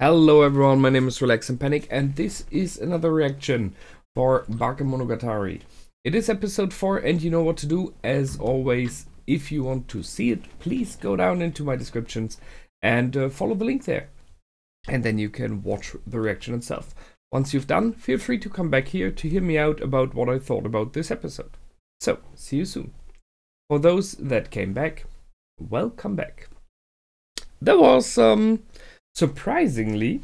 Hello everyone, my name is Relax and Panic, and this is another reaction for Bakemonogatari. It is episode 4, and you know what to do. As always, if you want to see it, please go down into my descriptions and follow the link there. And then you can watch the reaction itself. Once you've done, feel free to come back here to hear me out about what I thought about this episode. So, see you soon. For those that came back, welcome back. There was surprisingly,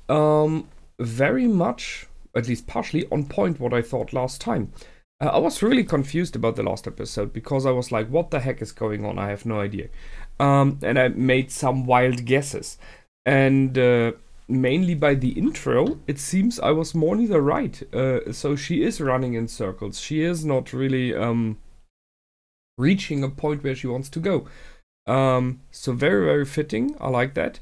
very much, at least partially, on point what I thought last time. I was really confused about the last episode because I was like, what the heck is going on? I have no idea. And I made some wild guesses. And mainly by the intro, it seems I was more or less right. So she is running in circles. She is not really reaching a point where she wants to go. So very, very fitting. I like that.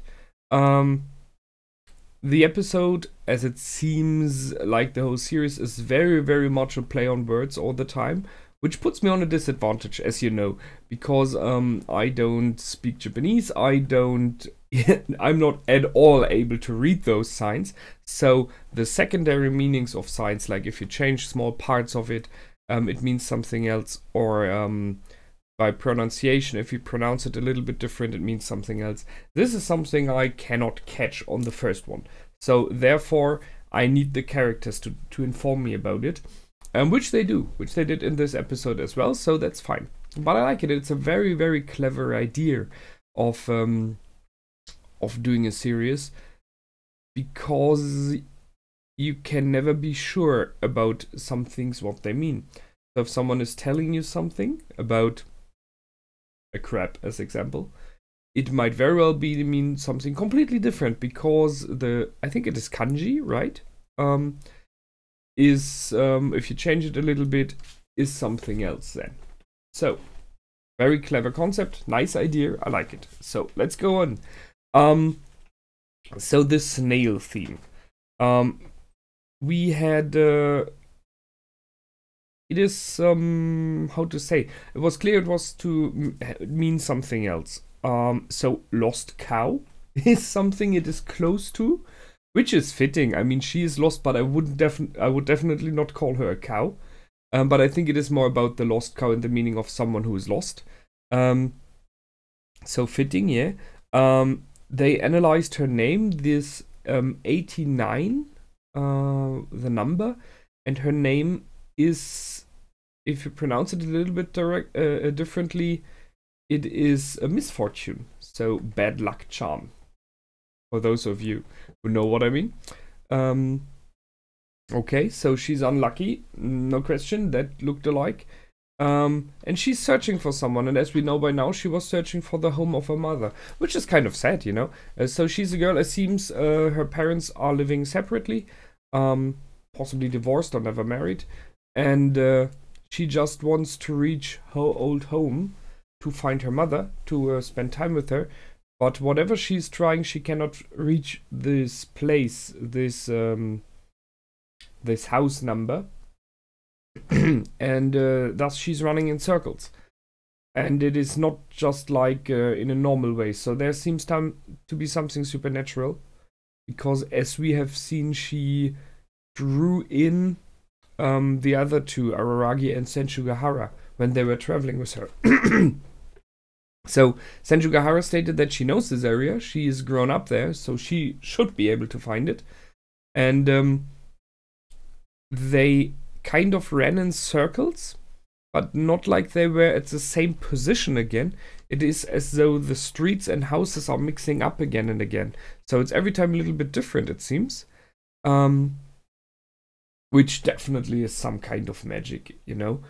The episode, as it seems like the whole series, is very, very much a play on words all the time, which puts me on a disadvantage, as you know, because I don't speak Japanese. I'm not at all able to read those signs. So the secondary meanings of signs, like if you change small parts of it, it means something else, or by pronunciation, if you pronounce it a little bit different, it means something else. This is something I cannot catch on the first one. So therefore, I need the characters to inform me about it. Which they do, which they did in this episode as well, so that's fine. But I like it. It's a very, very clever idea of doing a series, because you can never be sure about some things, what they mean. So if someone is telling you something about a crab, as example, it might very well mean something completely different, because I think it is kanji, right? If you change it a little bit, is something else then. So very clever concept, nice idea, I like it. So let's go on. So the snail theme. We had it is, how to say, it was clear it was to mean something else. So lost cow is something it is close to, which is fitting. I mean, she is lost, but I would definitely not call her a cow. But I think it is more about the lost cow in the meaning of someone who is lost. So fitting, yeah. They analyzed her name, this 89, the number, and her name is, if you pronounce it a little bit differently, it is a misfortune. So bad luck charm, for those of you who know what I mean. Okay, so she's unlucky, no question, that looked alike. And she's searching for someone, and as we know by now, she was searching for the home of her mother, which is kind of sad, you know. So she's a girl, it seems her parents are living separately, possibly divorced or never married. And she just wants to reach her old home to find her mother, to spend time with her. But whatever she's trying, she cannot reach this place, this house number. And thus she's running in circles. And it is not just like in a normal way. So there seems to be something supernatural. Because as we have seen, she drew in the other two, Araragi and Senshugahara, when they were traveling with her. So Senshugahara stated that she knows this area, she is grown up there, so she should be able to find it. And they kind of ran in circles, but not like they were at the same position again. It is as though the streets and houses are mixing up again and again. So it's every time a little bit different, it seems. Which definitely is some kind of magic, you know.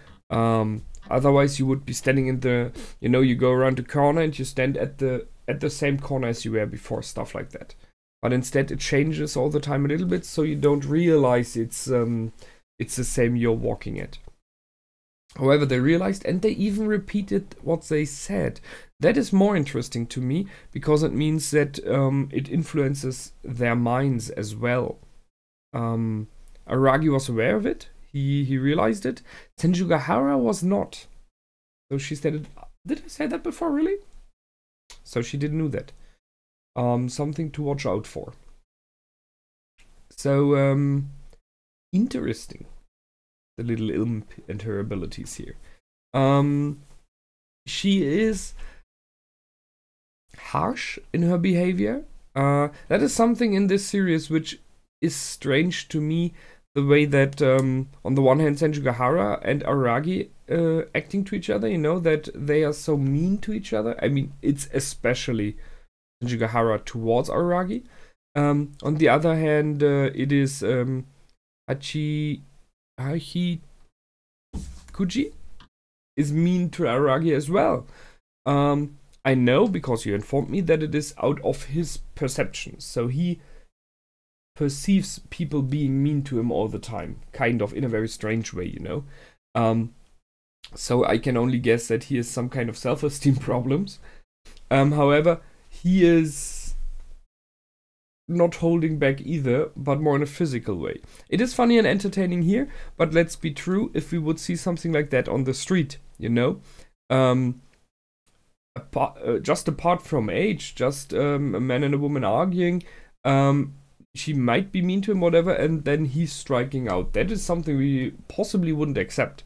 Otherwise you would be standing in the, you know, you go around the corner and you stand at the same corner as you were before, stuff like that. But instead it changes all the time a little bit, so you don't realize it's the same you're walking at. However, they realized, and they even repeated what they said. That is more interesting to me, because it means that it influences their minds as well. Araragi was aware of it. He realized it. Senshugahara was not. So she said, did I say that before, really? So she didn't know that. something to watch out for. So, interesting. The little imp and her abilities here. She is harsh in her behavior. That is something in this series which is strange to me. The way that, on the one hand, Senjugahara and Araragi acting to each other, you know, that they are so mean to each other. I mean, it's especially Senjugahara towards Araragi. On the other hand, it is Hachikuji is mean to Araragi as well. I know, because you informed me, that it is out of his perception. So he perceives people being mean to him all the time, kind of in a very strange way, you know. So I can only guess that he has some kind of self-esteem problems. However, he is not holding back either, but more in a physical way. It is funny and entertaining here, but let's be true, if we would see something like that on the street, you know, just apart from age, just a man and a woman arguing, she might be mean to him, whatever, and then he's striking out. That is something we possibly wouldn't accept.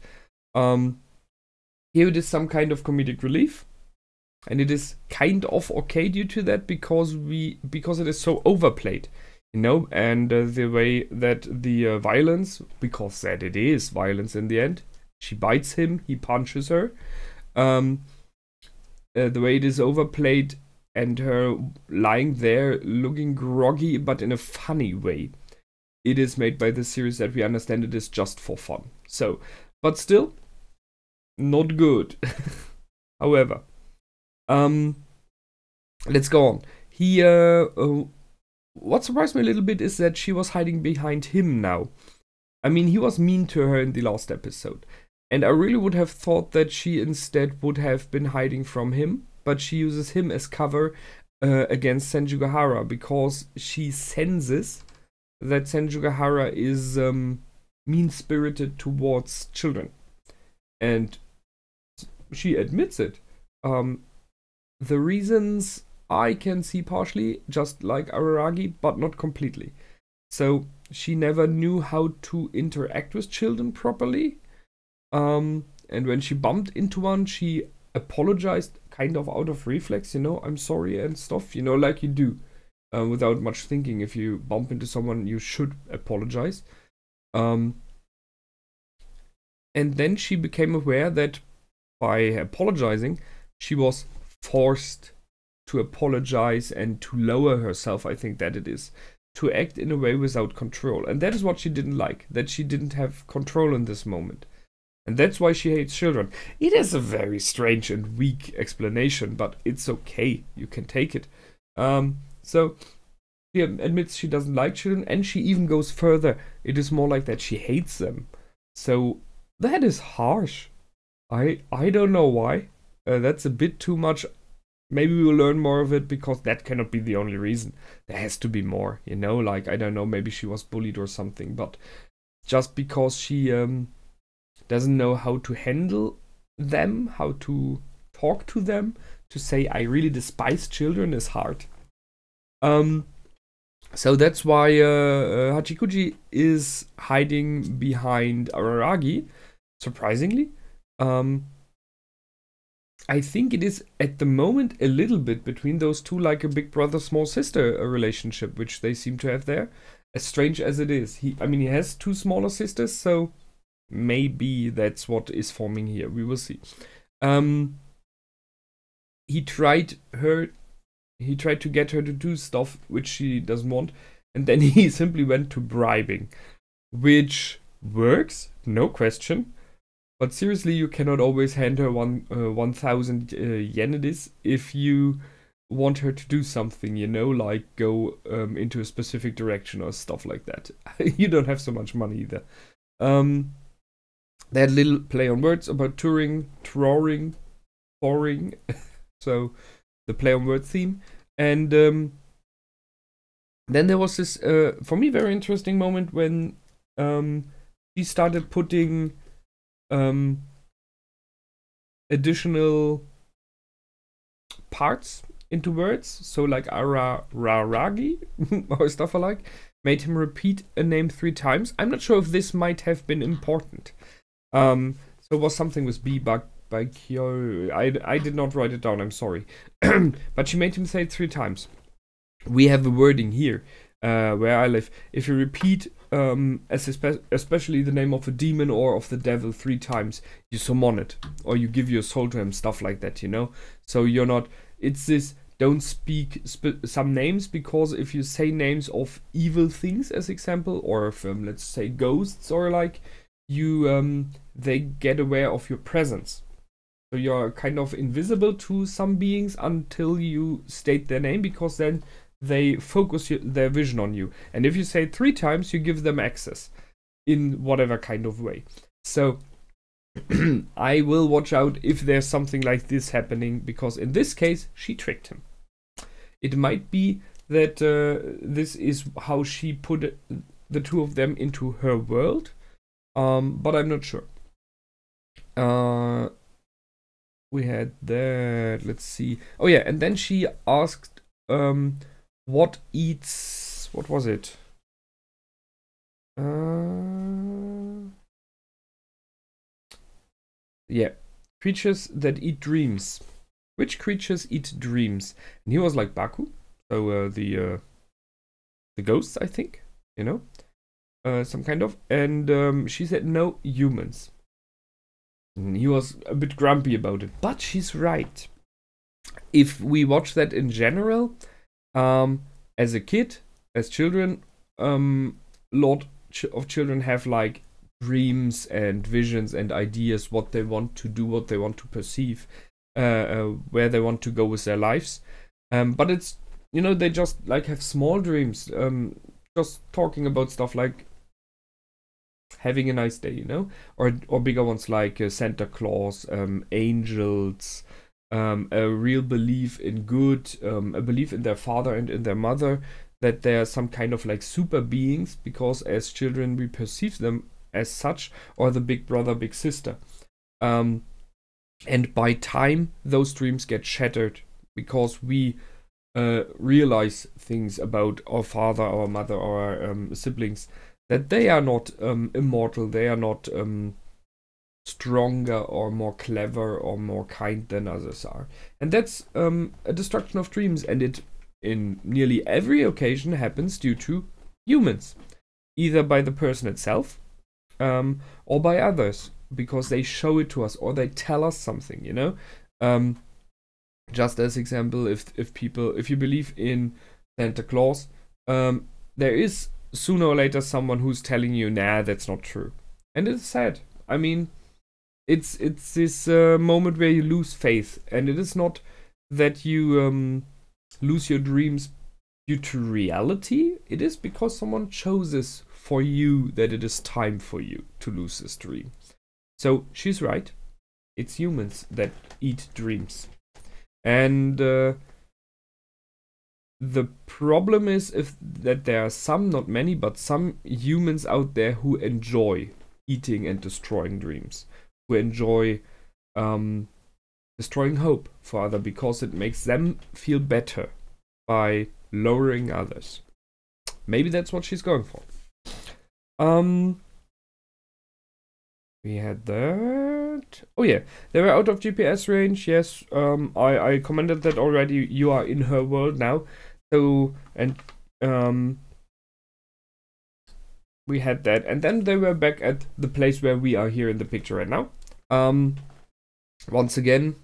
Here it is some kind of comedic relief, and it is kind of okay due to that, because it is so overplayed, you know, and the way that the violence, because that it is violence in the end, she bites him, he punches her, the way it is overplayed, and her lying there looking groggy, but in a funny way. It is made by the series that we understand it is just for fun. So, but still, not good. However, let's go on. What surprised me a little bit is that she was hiding behind him now. I mean, he was mean to her in the last episode. And I really would have thought that she instead would have been hiding from him. But she uses him as cover against Senjugahara, because she senses that Senjugahara is mean-spirited towards children. And she admits it. The reasons I can see partially, just like Araragi, but not completely. So she never knew how to interact with children properly. And when she bumped into one, she apologized kind of out of reflex, you know, I'm sorry and stuff, you know, like you do, without much thinking. If you bump into someone, you should apologize. And then she became aware that by apologizing, she was forced to apologize and to lower herself, I think that it is, to act in a way without control. And that is what she didn't like, that she didn't have control in this moment. And that's why she hates children. It is a very strange and weak explanation, but it's okay. You can take it. So she admits she doesn't like children, and she even goes further. It is more like that she hates them. So that is harsh. I don't know why. That's a bit too much. Maybe we will learn more of it, because that cannot be the only reason. There has to be more, you know, like, I don't know, maybe she was bullied or something, but just because she doesn't know how to handle them, how to talk to them, to say I really despise children is hard. So that's why Hachikuji is hiding behind Araragi, surprisingly. I think it is at the moment a little bit between those two, like a big brother, small sister relationship, which they seem to have there. As strange as it is. He has two smaller sisters, so maybe that's what is forming here. We will see. He tried to get her to do stuff which she doesn't want, and then he simply went to bribing, which works, no question. But seriously, you cannot always hand her 1,000 yen it is if you want her to do something, you know, like go into a specific direction or stuff like that. You don't have so much money either. They had a little play on words about Tworing Fouring, so the play on word theme. And then there was this, for me, very interesting moment when she started putting additional parts into words, so like Araragi or stuff alike, made him repeat a name 3 times. I'm not sure if this might have been important. So it was something with B by Kyo. I did not write it down, I'm sorry. But she made him say it 3 times. We have a wording here, where I live. If you repeat especially the name of a demon or of the devil 3 times, you summon it, or you give your soul to him, stuff like that, you know? So you're not, it's this, don't speak some names, because if you say names of evil things, as example, or if, let's say ghosts, or like, you, they get aware of your presence. So you're kind of invisible to some beings until you state their name, because then they focus their vision on you. And if you say it 3 times, you give them access in whatever kind of way. So I will watch out if there's something like this happening, because in this case, she tricked him. It might be that this is how she put the 2 of them into her world, but I'm not sure. We had that, let's see. Oh yeah, and then she asked, what was it? Yeah, creatures that eat dreams. Which creatures eat dreams? And he was like, Baku, so the ghosts, I think, you know, some kind of. And she said, no, humans. And he was a bit grumpy about it, but she's right. If we watch that in general, as a kid, as children, lot of children have like dreams and visions and ideas, what they want to do, what they want to perceive, where they want to go with their lives. But it's, you know, they just like have small dreams, just talking about stuff like having a nice day, you know, or bigger ones like Santa Claus, angels, a real belief in good, a belief in their father and in their mother, that they are some kind of like super beings, because as children we perceive them as such, or the big brother, big sister. And by time those dreams get shattered, because we realize things about our father, our mother, our siblings, that they are not immortal, they are not stronger or more clever or more kind than others are. And that's a destruction of dreams, and it in nearly every occasion happens due to humans, either by the person itself or by others, because they show it to us or they tell us something, you know. Just as example, if you believe in Santa Claus, there is sooner or later someone who's telling you, nah, that's not true. And it's sad. I mean, it's this moment where you lose faith, and it is not that you lose your dreams due to reality. It is because someone chooses for you that it is time for you to lose this dream. So she's right. It's humans that eat dreams. And the problem is that there are some, not many, but some humans out there who enjoy eating and destroying dreams, who enjoy destroying hope for others, because it makes them feel better by lowering others. Maybe that's what she's going for. We had that. Oh yeah, they were out of GPS range. Yes, I commented that already. You are in her world now. So, and we had that, and then they were back at the place where we are here in the picture right now. Once again,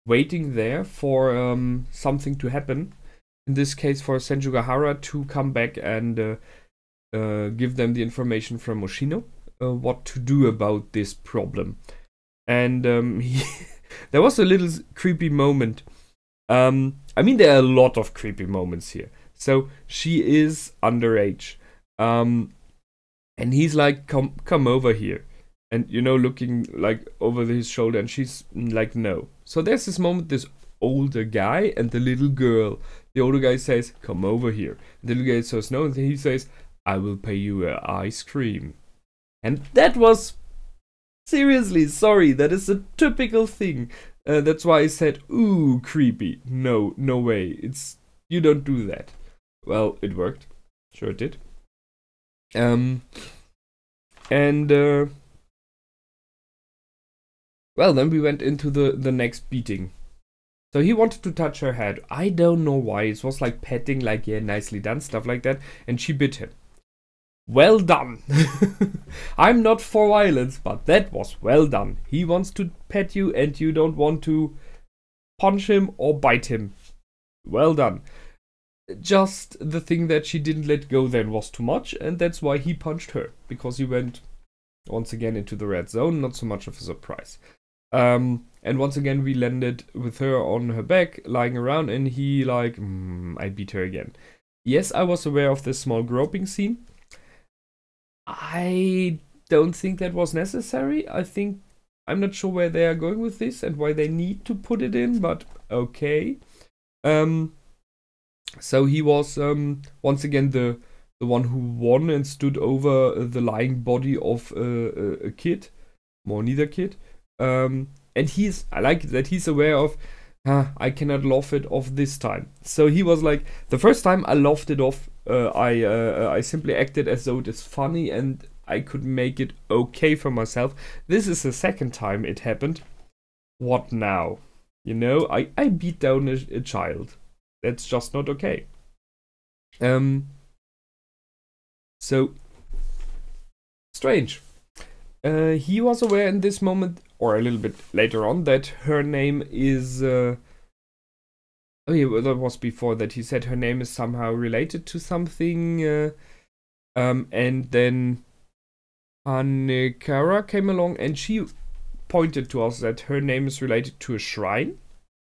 waiting there for something to happen. In this case, for Senjugahara to come back and give them the information from Moshino, what to do about this problem. And there was a little creepy moment. I mean, there are a lot of creepy moments here. So she is underage, and he's like, come over here, and you know, looking like over his shoulder, and she's like, no. So there's this moment, this older guy and the little girl. The older guy says, come over here. The little guy says no, and he says, I will pay you ice cream. And that was, seriously, sorry, that is a typical thing. That's why I said, ooh, creepy. No, no way. You don't do that. Well, it worked. Sure it did. Well, then we went into the next beating. So he wanted to touch her head. I don't know why. It was like petting, like, yeah, nicely done, stuff like that. And she bit him. Well done. I'm not for violence, but that was well done. He wants to pet you and you don't want to punch him or bite him. Well done. Just the thing that she didn't let go then was too much, and that's why he punched her. Because he went once again into the red zone, not so much of a surprise. And once again we landed with her on her back, lying around, and he like, I beat her again. Yes, I was aware of this small groping scene. I don't think that was necessary. I'm not sure where they are going with this and why they need to put it in, but okay. So he was once again the one who won and stood over the lying body of a kid, more neither kid. And I like that he's aware of, I cannot laugh it off this time. So he was like, the first time I laughed it off, I simply acted as though it is funny and I could make it okay for myself. This is the second time it happened. What now? You know, I beat down a child. That's just not okay. So strange. He was aware in this moment, or a little bit later on, that her name is... oh yeah, well, that was before that. He said her name is somehow related to something. And then Hanekara came along and she pointed to us that her name is related to a shrine.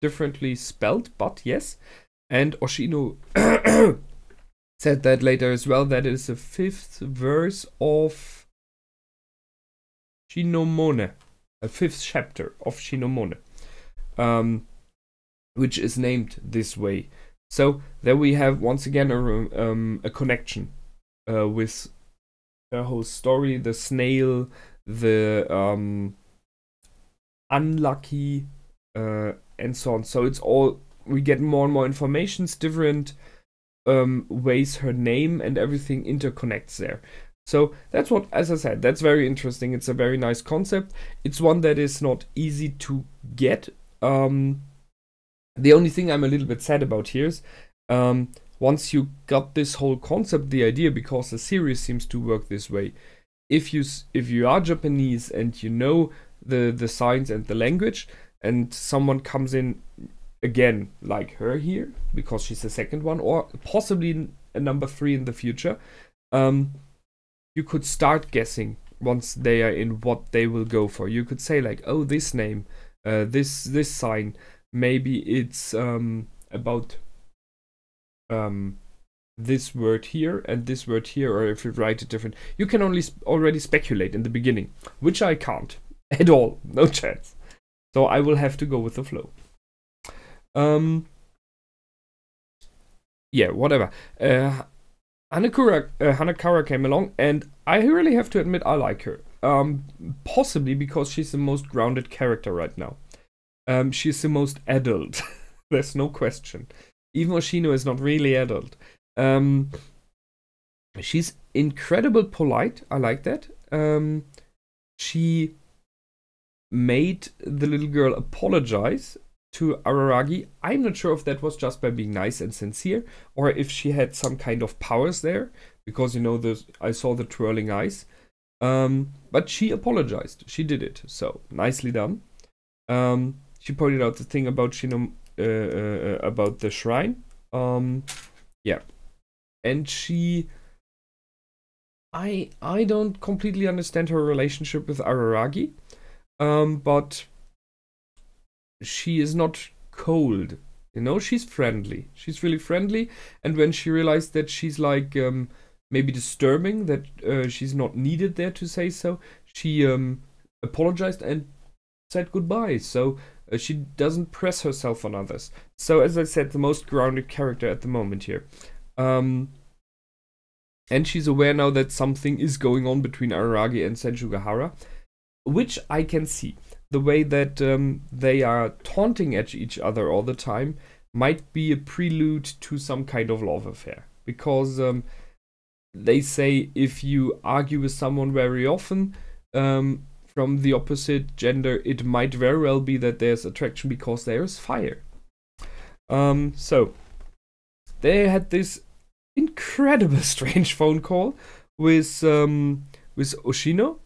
Differently spelled, but yes. And Oshino said that later as well. That is the 5th verse of Shinomone. A 5th chapter of Shinomone. Which is named this way. So there we have once again a connection with her whole story. The snail, the unlucky, and so on. So it's all, we get more and more informations, different ways her name and everything interconnects there. So that's what, as I said, that's very interesting. It's a very nice concept. It's one that is not easy to get. The only thing I'm a little bit sad about here is once you got this whole concept, the idea, because the series seems to work this way, if you are Japanese and you know the signs and the language, and someone comes in again like her here, because she's the second one, or possibly a number 3 in the future, you could start guessing once they are in what they will go for. You could say like, oh, this name, this sign, maybe it's about this word here and this word here, or if you write it different. You can already speculate in the beginning, which I can't at all, no chance. So I will have to go with the flow. Yeah, whatever. Hanekara came along, and I really have to admit I like her. Possibly because she's the most grounded character right now. She's the most adult. There's no question. Even Oshino is not really adult. She's incredible polite. I like that. She made the little girl apologize to Araragi. I'm not sure if that was just by being nice and sincere, or if she had some kind of powers there, because, you know, I saw the twirling eyes. But she apologized. She did it. So, nicely done. She pointed out the thing about about the shrine. Yeah. And she... I don't completely understand her relationship with Araragi. But she is not cold. You know, she's friendly. She's really friendly. And when she realized that she's like maybe disturbing, that she's not needed there to say so, she apologized and said goodbye. So she doesn't press herself on others. So as I said, the most grounded character at the moment here. And she's aware now that something is going on between Araragi and Senjugahara, which I can see. the way that they are taunting at each other all the time might be a prelude to some kind of love affair. Because they say if you argue with someone very often from the opposite gender, it might very well be that there's attraction because there is fire. So they had this incredible strange phone call with Oshino,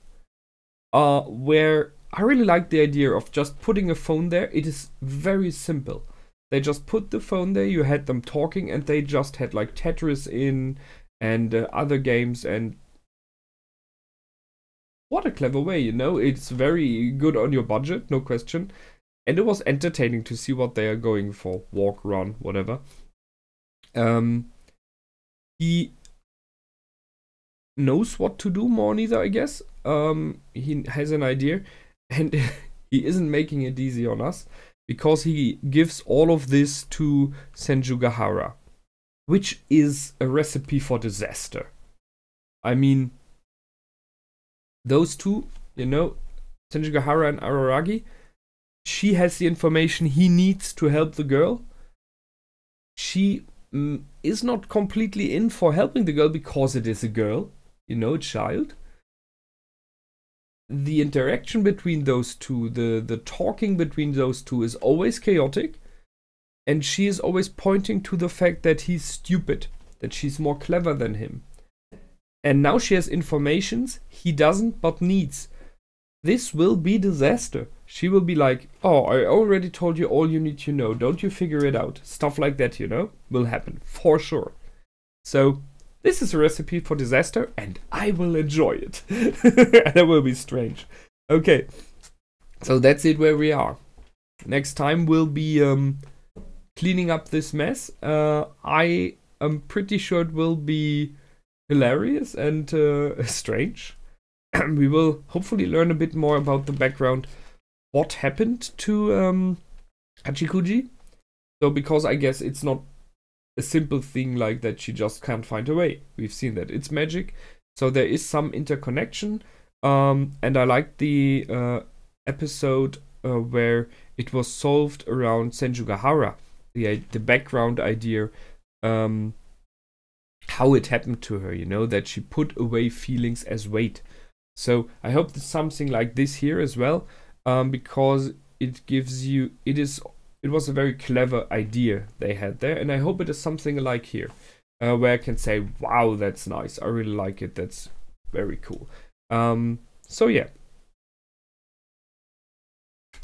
where I really like the idea of just putting a phone there. It is very simple. They just put the phone there, you had them talking, and they just had like Tetris in and other games, and what a clever way, you know? It's very good on your budget, no question. And it was entertaining to see what they are going for. Walk, run, whatever. He knows what to do, more neither, I guess. He has an idea, and he isn't making it easy on us, because he gives all of this to Senjugahara, which is a recipe for disaster. I mean, those two, you know, Senjugahara and Araragi, she has the information he needs to help the girl. She is not completely in for helping the girl because it is a girl, you know, a child. The interaction between those two, the talking between those two is always chaotic, and she is always pointing to the fact that he's stupid, that she's more clever than him. And now she has informations he doesn't but needs. This will be disaster. She will be like, oh, I already told you all you need to know, don't you figure it out? Stuff like that, you know, will happen for sure. So this is a recipe for disaster, and I will enjoy it. That will be strange. Okay, so that's it where we are. Next time we'll be cleaning up this mess. I am pretty sure it will be hilarious and strange. We will hopefully learn a bit more about the background, what happened to Hachikuji. So, because I guess it's not a simple thing like that she just can't find a way. We've seen that. It's magic. So there is some interconnection. And I like the episode where it was solved around Senjugahara. The background idea. How it happened to her, you know, that she put away feelings as weight. So I hope there's something like this here as well, because it gives you, it was a very clever idea they had there, and I hope it is something like here, where I can say, wow, that's nice, I really like it, that's very cool. So yeah.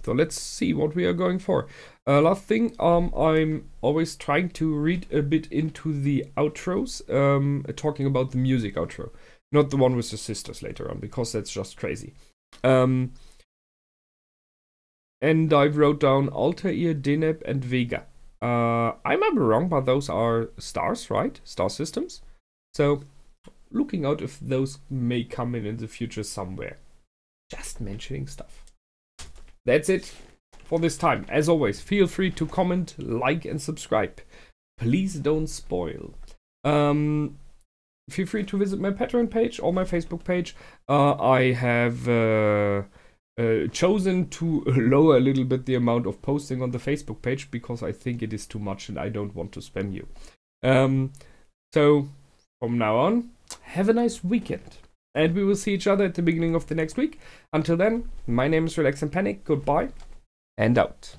So let's see what we are going for. Last thing, I'm always trying to read a bit into the outros, talking about the music outro. Not the one with the sisters later on, because that's just crazy. And I wrote down Altair, Deneb, and Vega. I might be wrong, but those are stars, right? Star systems. So, looking out if those may come in the future somewhere. Just mentioning stuff. That's it for this time. As always, feel free to comment, like, and subscribe. Please don't spoil. Feel free to visit my Patreon page or my Facebook page. I have chosen to lower a little bit the amount of posting on the Facebook page because I think it is too much and I don't want to spam you. So from now on, have a nice weekend. And we will see each other at the beginning of the next week. Until then, my name is Relax and Panic. Goodbye and out.